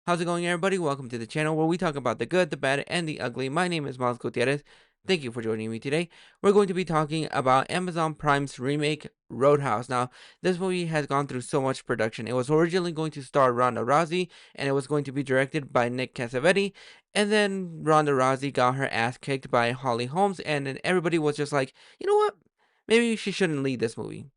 How's it going, everybody? Welcome to the channel where we talk about the good, the bad, and the ugly. My name is Miles Gutierrez. Thank you for joining me today. We're going to be talking about Amazon Prime's remake, Roadhouse. Now, this movie has gone through so much production. It was originally going to star Ronda Rousey, and it was going to be directed by Nick Cassavetes. And then Ronda Rousey got her ass kicked by Holly Holmes, and then everybody was just like, you know what? Maybe she shouldn't lead this movie.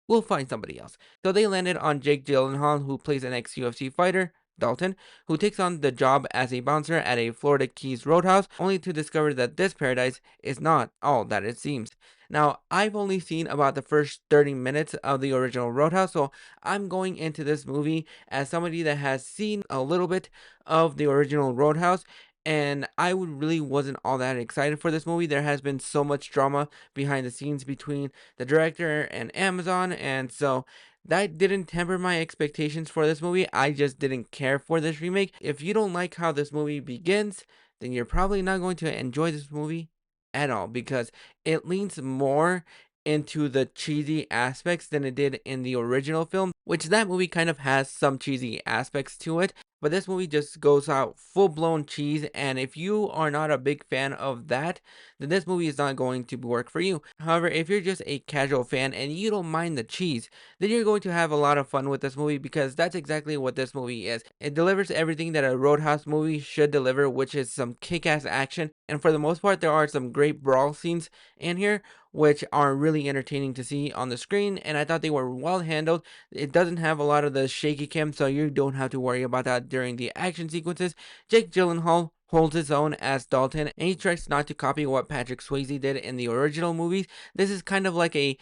We'll find somebody else. So they landed on Jake Gyllenhaal, who plays an ex-UFC fighter, Dalton, who takes on the job as a bouncer at a Florida Keys roadhouse, only to discover that this paradise is not all that it seems. Now, I've only seen about the first 30 minutes of the original Roadhouse, so I'm going into this movie as somebody that has seen a little bit of the original Roadhouse, and I really wasn't all that excited for this movie. There has been so much drama behind the scenes between the director and Amazon, and so that didn't temper my expectations for this movie. I just didn't care for this remake. If you don't like how this movie begins, then you're probably not going to enjoy this movie at all because it leans more into the cheesy aspects than it did in the original film, which that movie kind of has some cheesy aspects to it. But this movie just goes out full blown cheese, and if you are not a big fan of that, then this movie is not going to work for you. However, if you're just a casual fan and you don't mind the cheese, then you're going to have a lot of fun with this movie because that's exactly what this movie is. It delivers everything that a Roadhouse movie should deliver, which is some kick-ass action, and for the most part, there are some great brawl scenes in here, which are really entertaining to see on the screen, and I thought they were well handled. It doesn't have a lot of the shaky cam, so you don't have to worry about that during the action sequences. Jake Gyllenhaal holds his own as Dalton, and he tries not to copy what Patrick Swayze did in the original movies. This is kind of like a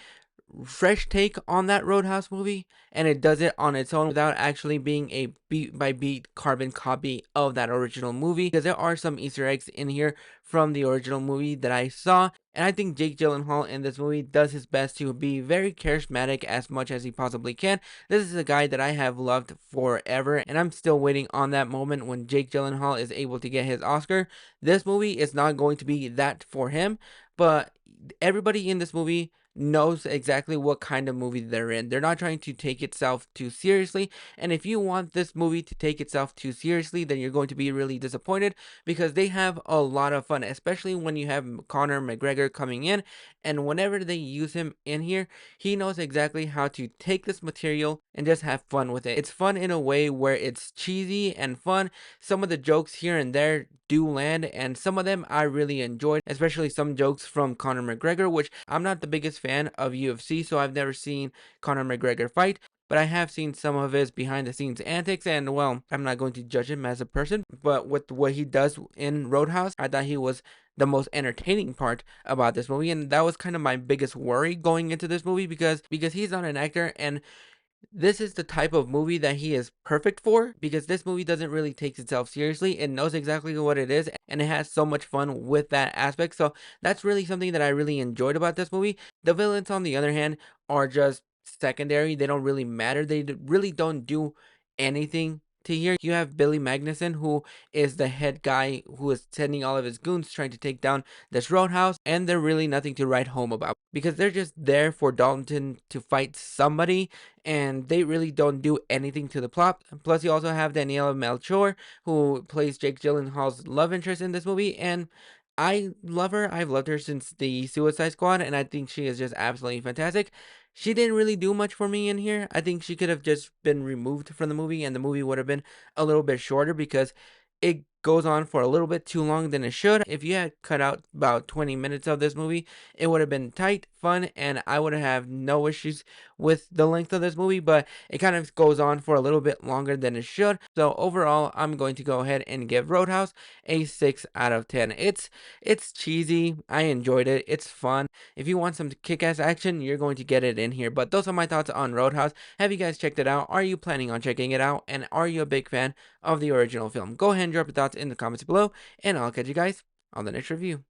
fresh take on that Roadhouse movie, and it does it on its own without actually being a beat by beat carbon copy of that original movie, because there are some Easter eggs in here from the original movie that I saw, and I think Jake Gyllenhaal in this movie does his best to be very charismatic as much as he possibly can. This is a guy that I have loved forever, and I'm still waiting on that moment when Jake Gyllenhaal is able to get his Oscar. This movie is not going to be that for him, but everybody in this movie knows exactly what kind of movie they're in. They're not trying to take itself too seriously. And if you want this movie to take itself too seriously, then you're going to be really disappointed because they have a lot of fun, especially when you have Conor McGregor coming in. And whenever they use him in here, he knows exactly how to take this material and just have fun with it. It's fun in a way where it's cheesy and fun. Some of the jokes here and there do land, and some of them I really enjoyed, especially some jokes from Conor McGregor, which I'm not the biggest fan of UFC, so I've never seen Conor McGregor fight, but I have seen some of his behind the scenes antics, and well, I'm not going to judge him as a person, but with what he does in Roadhouse, I thought he was the most entertaining part about this movie, and that was kind of my biggest worry going into this movie because he's not an actor, and this is the type of movie that he is perfect for because this movie doesn't really take itself seriously. It knows exactly what it is and it has so much fun with that aspect. So that's really something that I really enjoyed about this movie. The villains, on the other hand, are just secondary. They don't really matter. Really don't do anything to here. You have Billy Magnuson, who is the head guy who is sending all of his goons trying to take down this roadhouse, and they're really nothing to write home about because they're just there for Dalton to fight somebody, and they really don't do anything to the plot. Plus, you also have Daniela Melchior, who plays Jake Gyllenhaal's love interest in this movie, and I love her. I've loved her since the Suicide Squad, and I think she is just absolutely fantastic. She didn't really do much for me in here. I think she could have just been removed from the movie, and the movie would have been a little bit shorter because it goes on for a little bit too long than it should. If you had cut out about 20 minutes of this movie, it would have been tight, fun, and I would have no issues with the length of this movie, but it kind of goes on for a little bit longer than it should. So overall, I'm going to go ahead and give Roadhouse a 6 out of 10. It's cheesy. I enjoyed it. It's fun. If you want some kick-ass action, you're going to get it in here. But those are my thoughts on Roadhouse. Have you guys checked it out? Are you planning on checking it out? And are you a big fan of the original film? Go ahead and drop your thoughts in the comments below, and I'll catch you guys on the next review.